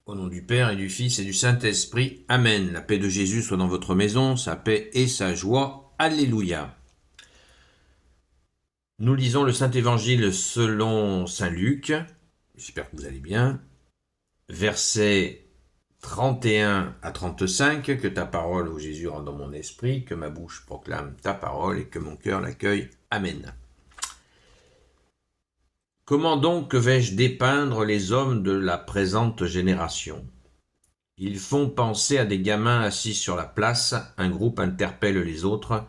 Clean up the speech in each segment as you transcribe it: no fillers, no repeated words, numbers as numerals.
Au nom du Père et du Fils et du Saint-Esprit. Amen. La paix de Jésus soit dans votre maison, sa paix et sa joie. Alléluia. Nous lisons le Saint-Évangile selon Saint Luc. J'espère que vous allez bien. Versets 31 à 35. Que ta parole, ô Jésus, rentre dans mon esprit, que ma bouche proclame ta parole et que mon cœur l'accueille. Amen. Comment donc vais-je dépeindre les hommes de la présente génération ? Ils font penser à des gamins assis sur la place. Un groupe interpelle les autres.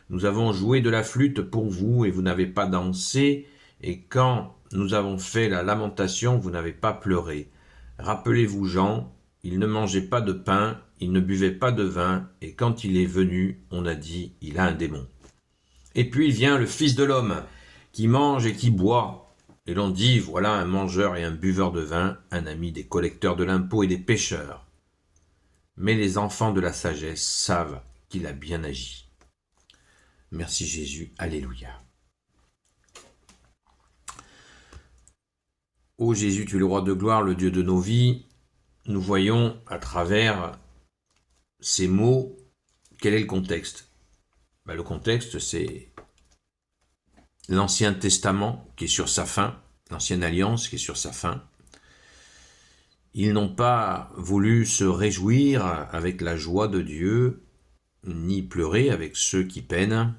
Nous avons joué de la flûte pour vous et vous n'avez pas dansé. Et quand nous avons fait la lamentation, vous n'avez pas pleuré. Rappelez-vous Jean, il ne mangeait pas de pain, il ne buvait pas de vin. Et quand il est venu, on a dit, il a un démon. Et puis vient le Fils de l'homme, qui mange et qui boit. Et l'on dit, voilà un mangeur et un buveur de vin, un ami des collecteurs de l'impôt et des pécheurs. Mais les enfants de la sagesse savent qu'il a bien agi. Merci Jésus, alléluia. Ô Jésus, tu es le roi de gloire, le Dieu de nos vies. Nous voyons à travers ces mots, quel est le contexte ? Le contexte, c'est l'Ancien Testament qui est sur sa fin, l'Ancienne Alliance qui est sur sa fin. Ils n'ont pas voulu se réjouir avec la joie de Dieu, ni pleurer avec ceux qui peinent,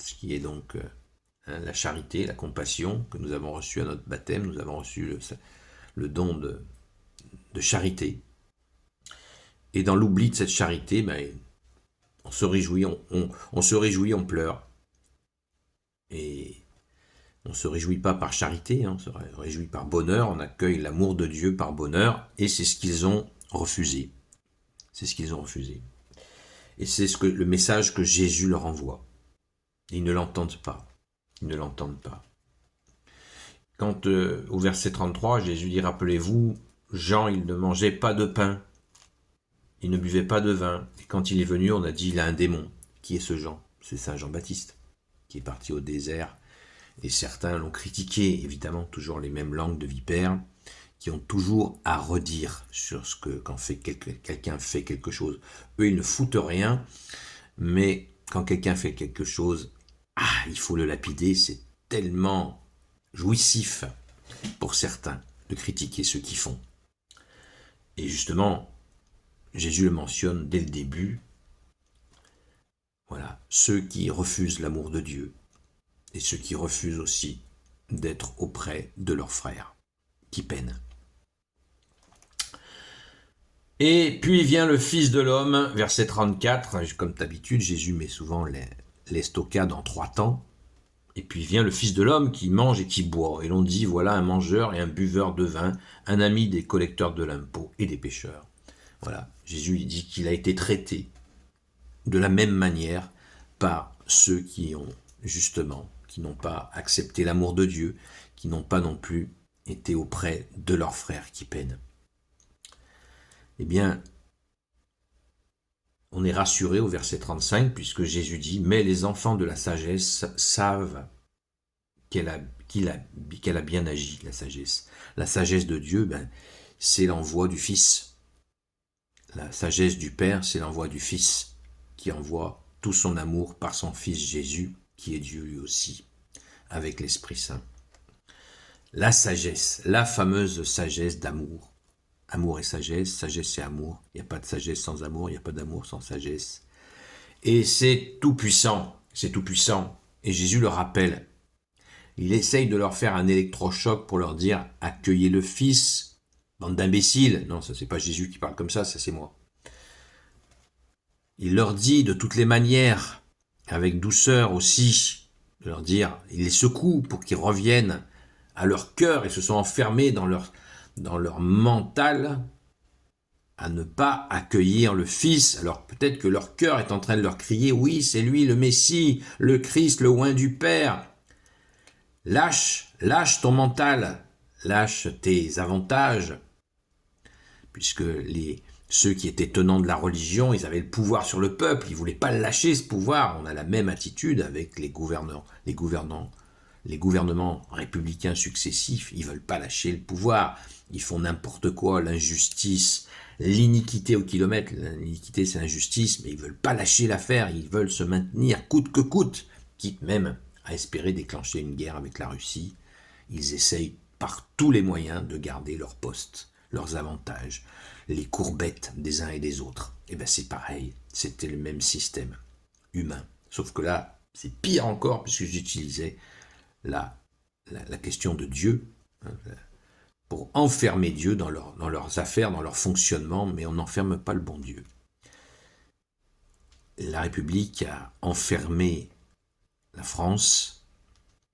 ce qui est donc la charité, la compassion que nous avons reçue à notre baptême. Nous avons reçu le don de charité. Et dans l'oubli de cette charité, on se réjouit, on se réjouit, on pleure. Et on ne se réjouit pas par charité, on se réjouit par bonheur, on accueille l'amour de Dieu par bonheur, et c'est ce qu'ils ont refusé. C'est ce qu'ils ont refusé. Et c'est le message que Jésus leur envoie. Ils ne l'entendent pas. Ils ne l'entendent pas. Quand au verset 33, Jésus dit, rappelez-vous, Jean, il ne mangeait pas de pain, il ne buvait pas de vin, et quand il est venu, on a dit, il a un démon. Qui est ce Jean ? C'est Saint Jean-Baptiste, qui est parti au désert. Et certains l'ont critiqué, évidemment, toujours les mêmes langues de vipères, qui ont toujours à redire sur ce que quand quelqu'un fait quelque chose. Eux, ils ne foutent rien, mais quand quelqu'un fait quelque chose, il faut le lapider, c'est tellement jouissif pour certains de critiquer ceux qui font. Et justement, Jésus le mentionne dès le début, voilà, ceux qui refusent l'amour de Dieu, et ceux qui refusent aussi d'être auprès de leurs frères, qui peinent. Et puis vient le Fils de l'homme, verset 34, comme d'habitude, Jésus met souvent les stockades en 3 temps, et puis vient le Fils de l'homme qui mange et qui boit, et l'on dit, voilà un mangeur et un buveur de vin, un ami des collecteurs de l'impôt et des pécheurs. Voilà, Jésus dit qu'il a été traité de la même manière par ceux qui ont justement qui n'ont pas accepté l'amour de Dieu, qui n'ont pas non plus été auprès de leurs frères qui peinent. Eh bien, on est rassuré au verset 35, puisque Jésus dit « Mais les enfants de la sagesse savent qu'elle a bien agi, la sagesse. » La sagesse de Dieu, c'est l'envoi du Fils. La sagesse du Père, c'est l'envoi du Fils, qui envoie tout son amour par son Fils Jésus, qui est Dieu lui aussi, avec l'Esprit Saint. La sagesse, la fameuse sagesse d'amour. Amour et sagesse et amour. Il n'y a pas de sagesse sans amour, il n'y a pas d'amour sans sagesse. Et c'est tout puissant, c'est tout puissant. Et Jésus le rappelle. Il essaye de leur faire un électrochoc pour leur dire « Accueillez le Fils, bande d'imbéciles ». Non, ça c'est pas Jésus qui parle comme ça c'est moi. Il leur dit de toutes les manières, avec douceur aussi, de leur dire, il les secoue pour qu'ils reviennent à leur cœur et se sont enfermés dans leur mental à ne pas accueillir le Fils. Alors peut-être que leur cœur est en train de leur crier, oui, c'est lui le Messie, le Christ, le oint du Père. Lâche ton mental, lâche tes avantages, puisque ceux qui étaient tenants de la religion, ils avaient le pouvoir sur le peuple, ils ne voulaient pas lâcher ce pouvoir. On a la même attitude avec les gouvernants les gouvernements républicains successifs, ils ne veulent pas lâcher le pouvoir. Ils font n'importe quoi, l'injustice, l'iniquité au kilomètre. L'iniquité, c'est l'injustice, mais ils ne veulent pas lâcher l'affaire. Ils veulent se maintenir coûte que coûte, quitte même à espérer déclencher une guerre avec la Russie. Ils essayent par tous les moyens de garder leur poste, leurs avantages, les courbettes des uns et des autres. Et bien c'est pareil, c'était le même système humain. Sauf que là, c'est pire encore, puisque j'utilisais la question de Dieu, hein, pour enfermer Dieu dans leurs affaires, dans leur fonctionnement, mais on n'enferme pas le bon Dieu. La République a enfermé la France,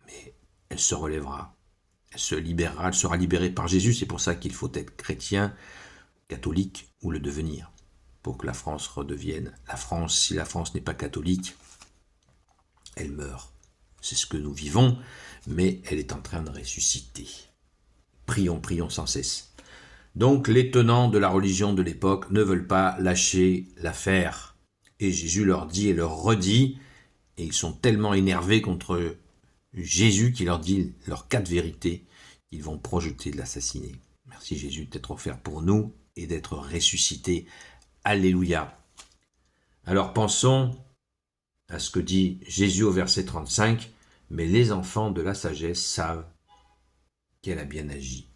mais elle se relèvera, elle se libérera, elle sera libérée par Jésus. C'est pour ça qu'il faut être chrétien, catholique ou le devenir, pour que la France redevienne la France. Si la France n'est pas catholique, elle meurt. C'est ce que nous vivons, mais elle est en train de ressusciter. Prions, prions sans cesse. Donc les tenants de la religion de l'époque ne veulent pas lâcher l'affaire. Et Jésus leur dit et leur redit, et ils sont tellement énervés contre Jésus qui leur dit leurs 4 vérités, qu'ils vont projeter de l'assassiner. Merci Jésus d'être offert pour nous et d'être ressuscité. Alléluia. Alors pensons à ce que dit Jésus au verset 35, « Mais les enfants de la sagesse savent qu'elle a bien agi. »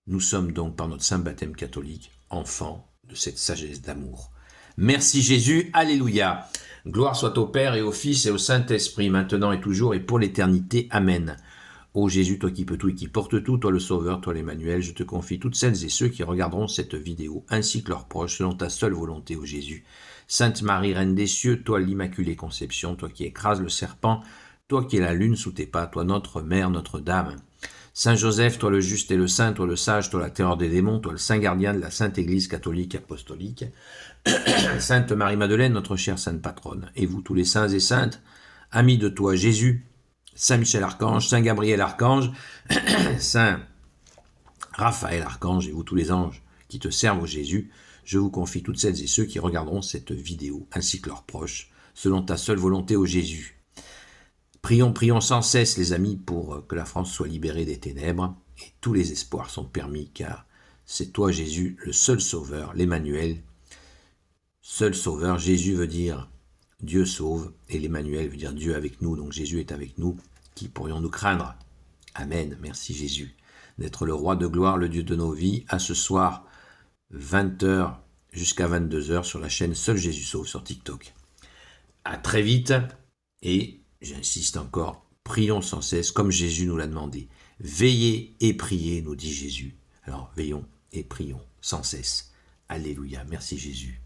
Nous sommes donc par notre saint baptême catholique enfants de cette sagesse d'amour. Merci Jésus, alléluia. Gloire soit au Père et au Fils et au Saint-Esprit, maintenant et toujours et pour l'éternité. Amen. Ô Jésus, toi qui peux tout et qui portes tout, toi le Sauveur, toi l'Emmanuel, je te confie toutes celles et ceux qui regarderont cette vidéo, ainsi que leurs proches, selon ta seule volonté, ô Jésus. Sainte Marie, Reine des cieux, toi l'Immaculée Conception, toi qui écrases le serpent, toi qui es la lune sous tes pas, toi notre Mère, Notre-Dame. Saint Joseph, toi le juste et le saint, toi le sage, toi la terreur des démons, toi le saint gardien de la Sainte Église catholique apostolique. Sainte Marie-Madeleine, notre chère sainte patronne, et vous tous les saints et saintes, amis de toi Jésus, Saint Michel Archange, Saint Gabriel Archange, Saint Raphaël Archange, et vous tous les anges qui te servent au Jésus, je vous confie toutes celles et ceux qui regarderont cette vidéo, ainsi que leurs proches, selon ta seule volonté au Jésus. Prions, prions sans cesse les amis pour que la France soit libérée des ténèbres, et tous les espoirs sont permis, car c'est toi Jésus, le seul sauveur, l'Emmanuel. Seul sauveur, Jésus veut dire Dieu sauve, et l'Emmanuel veut dire Dieu avec nous, donc Jésus est avec nous. Qui pourrions-nous craindre? Amen, merci Jésus, d'être le roi de gloire, le Dieu de nos vies, à ce soir, 20h jusqu'à 22h sur la chaîne Seul Jésus Sauve sur TikTok. À très vite, et j'insiste encore, prions sans cesse, comme Jésus nous l'a demandé. Veillez et priez, nous dit Jésus. Alors veillons et prions sans cesse. Alléluia, merci Jésus.